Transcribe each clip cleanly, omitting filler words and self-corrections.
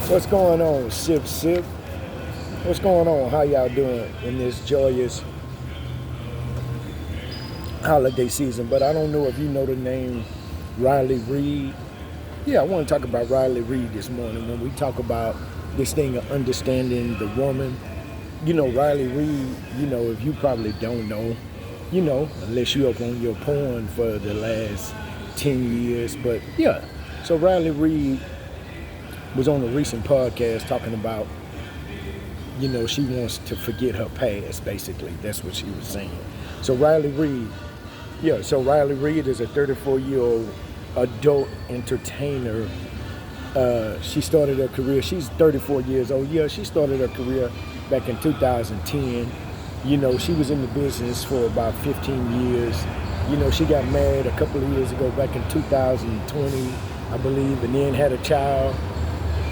What's going on, Sip Sip? What's going on? How y'all doing in this joyous holiday season? But I don't know if you know the name Riley Reid. Yeah, I want to talk about Riley Reid this morning when we talk about this thing of understanding the woman. Riley Reid, if you probably don't know, unless you up on your porn for the last 10 years. But yeah, so Riley Reid was on a recent podcast talking about, she wants to forget her past, basically. That's what she was saying. So Riley Reid is a 34-year-old adult entertainer. She started her career, she's 34 years old. Yeah, she started her career back in 2010. She was in the business for about 15 years. She got married a couple of years ago, back in 2020, I believe, and then had a child,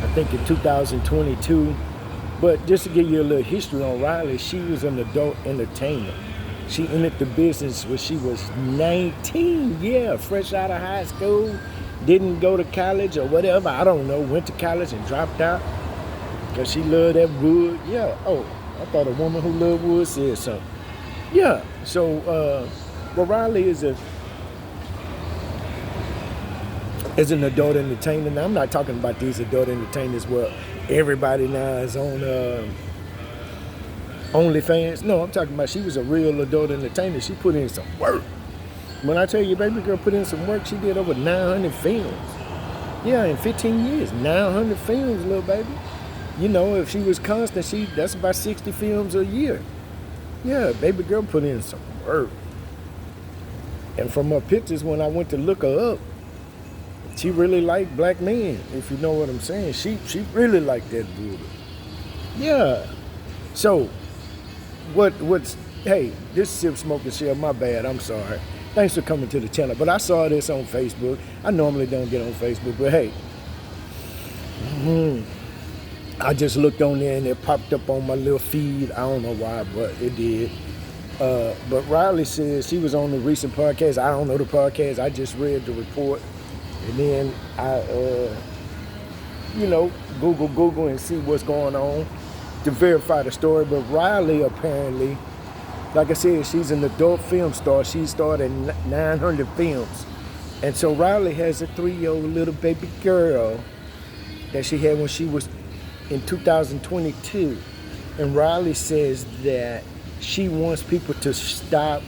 I think in 2022. But just to give you a little history on Riley, she was an adult entertainer. She entered the business when she was 19, yeah, fresh out of high school, didn't go to college or whatever, I don't know, went to college and dropped out because she loved that wood. Yeah, oh, I thought a woman who loved wood said something. Yeah, so Riley is an adult entertainer. Now, I'm not talking about these adult entertainers where everybody now is on OnlyFans. No, I'm talking about she was a real adult entertainer. She put in some work. When I tell you, baby girl put in some work, she did over 900 films. Yeah, in 15 years, 900 films, little baby. If she was constant, that's about 60 films a year. Yeah, baby girl put in some work. And from her pictures, when I went to look her up, she really liked black men, if you know what I'm saying. She really liked that dude. Yeah. So, hey, this Sip Smoke and Share, my bad, I'm sorry. Thanks for coming to the channel. But I saw this on Facebook. I normally don't get on Facebook, but hey. I just looked on there and it popped up on my little feed. I don't know why, but it did. But Riley says she was on the recent podcast. I don't know the podcast. I just read the report. And then I, Google and see what's going on to verify the story. But Riley apparently, like I said, she's an adult film star. She started 900 films. And so Riley has a 3-year-old little baby girl that she had when she was in 2022. And Riley says that she wants people to stop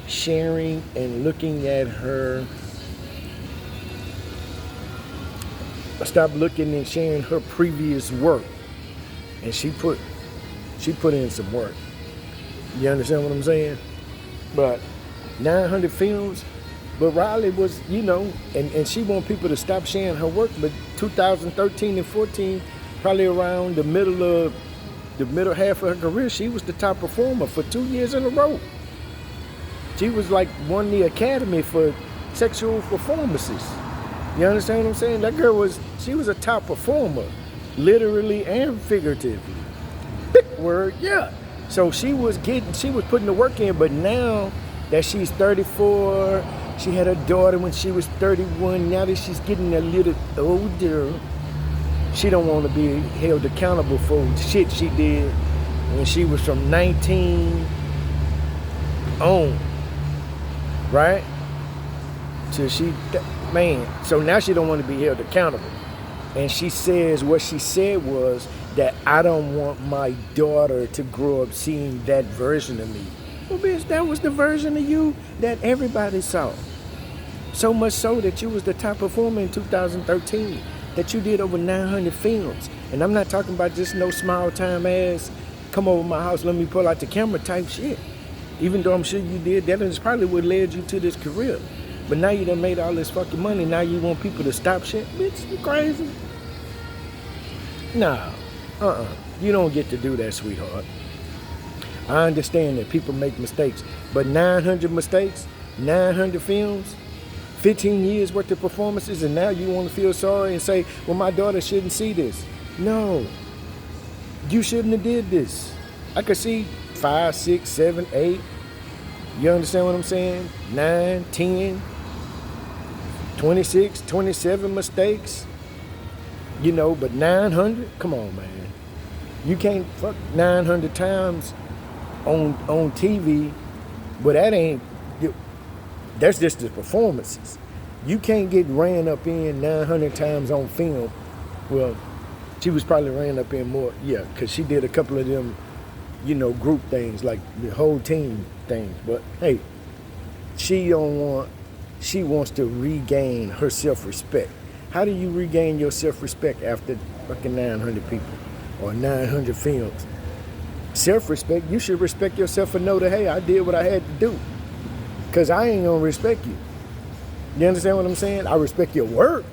sharing and looking at her, stop looking and sharing her previous work. And she put in some work. You understand what I'm saying? But 900 films, but Riley was, and she want people to stop sharing her work. But 2013 and 14, probably around the middle half of her career, she was the top performer for 2 years in a row. She was like won the Academy for sexual performances. You understand what I'm saying? That girl she was a top performer, literally and figuratively. Big word, yeah. So she was putting the work in, but now that she's 34, she had a daughter when she was 31. Now that she's getting a little older, she don't want to be held accountable for shit she did when she was from 19 on, right? So so now she don't want to be held accountable. And she says, what she said was that I don't want my daughter to grow up seeing that version of me. Well, bitch, that was the version of you that everybody saw. So much so that you was the top performer in 2013, that you did over 900 films. And I'm not talking about just no small time ass, come over my house, let me pull out the camera type shit. Even though I'm sure you did that, and it's probably what led you to this career. But now you done made all this fucking money, now you want people to stop shit? Bitch, you crazy? Nah, you don't get to do that, sweetheart. I understand that people make mistakes, but 900 mistakes, 900 films, 15 years worth of performances, and now you want to feel sorry and say, well, my daughter shouldn't see this. No, you shouldn't have did this. I could see 5, 6, 7, 8. You understand what I'm saying? 9, 10, 26, 27 mistakes. You know, but 900, come on, man. You can't fuck 900 times on TV, but that's just the performances. You can't get ran up in 900 times on film. Well, she was probably ran up in more, yeah, because she did a couple of them, group things, like the whole team things. But hey, she wants to regain her self-respect. How do you regain your self-respect after fucking 900 people or 900 films? Self-respect, you should respect yourself and know that, hey, I did what I had to do. Because I ain't going to respect you. You understand what I'm saying? I respect your work.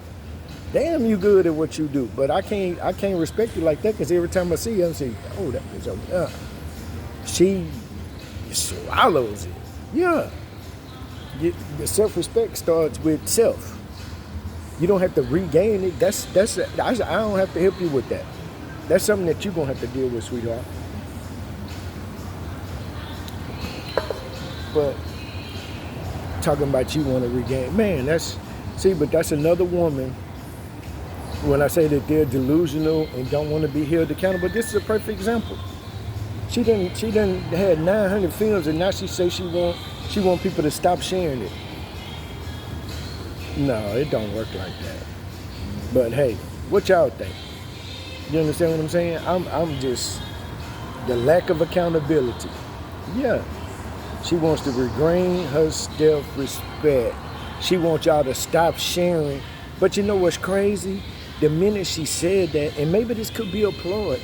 Damn, you good at what you do. But I can't respect you like that, because every time I see you, I'm saying, oh, that bitch over there. She swallows it. Yeah. The self-respect starts with self. You don't have to regain it. I don't have to help you with that. That's something that you're going to have to deal with, sweetheart. But talking about you want to regain, man, but that's another woman. When I say that they're delusional and don't want to be held accountable, this is a perfect example. She done had 900 films, and now she say she want people to stop sharing it. No, it don't work like that. But hey, what y'all think? You understand what I'm saying? I'm just the lack of accountability. Yeah. She wants to regain her self-respect. She wants y'all to stop sharing. But you know what's crazy? The minute she said that, and maybe this could be a ploy,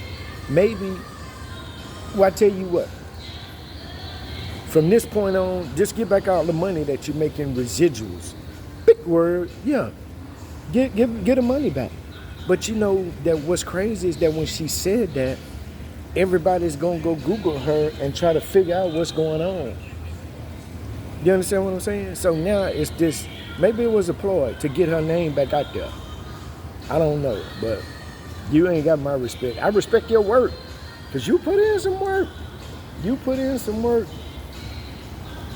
I tell you what, from this point on, just get back all the money that you make in residuals. Big word, yeah. Get the money back. But you know that what's crazy is that when she said that, everybody's gonna go Google her and try to figure out what's going on. You understand what I'm saying? So now it's this, maybe it was a ploy to get her name back out there. I don't know, but you ain't got my respect. I respect your work, because you put in some work.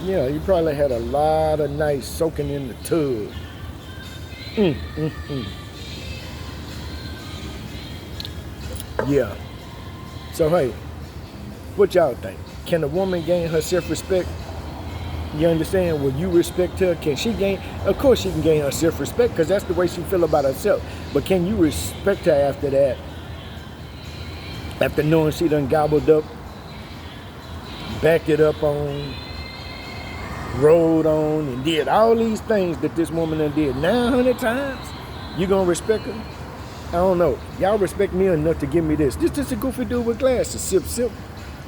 Yeah, you probably had a lot of nights soaking in the tub. Yeah. So hey, what y'all think? Can a woman gain her self-respect? You understand? Will you respect her? Can she gain? Of course she can gain her self-respect, because that's the way she feel about herself. But can you respect her after that? After knowing she done gobbled up, backed it up on, rode on, and did all these things that this woman done did 900 times? You gonna respect her? I don't know. Y'all respect me enough to give me this. This just a goofy dude with glasses. Sip, sip.